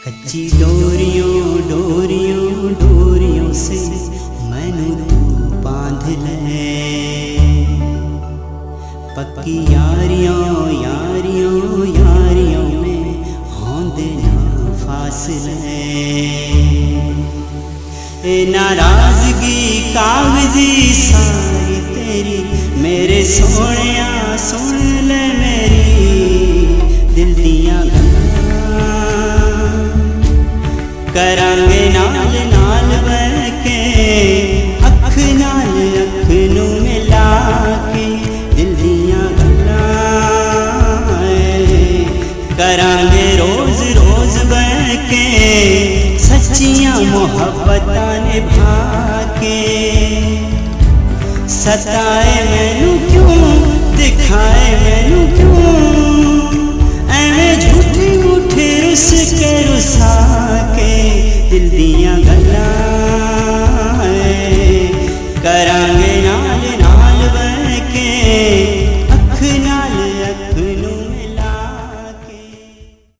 कच्ची डोरियों डोरियों डोरियों से मैनू तू बांध ले, पक्की यारियों यारियों यारियों में होंदे ना फासले। नाराजगी कागजी सारी तेरी मेरे सोनिया सुन ले मेरी दिल दियां करांगे नाल नाल बैके अख नाल अख नू मिला के दिल दियां गल्लां करांगे रोज रोज बैके सच्चियां मोहब्बतां निभा के। सताए मैनू क्यों दिखाए मैनू क्यों एवें झूठी झूठी रुस के रुसा के दिल दियां गल्लां करा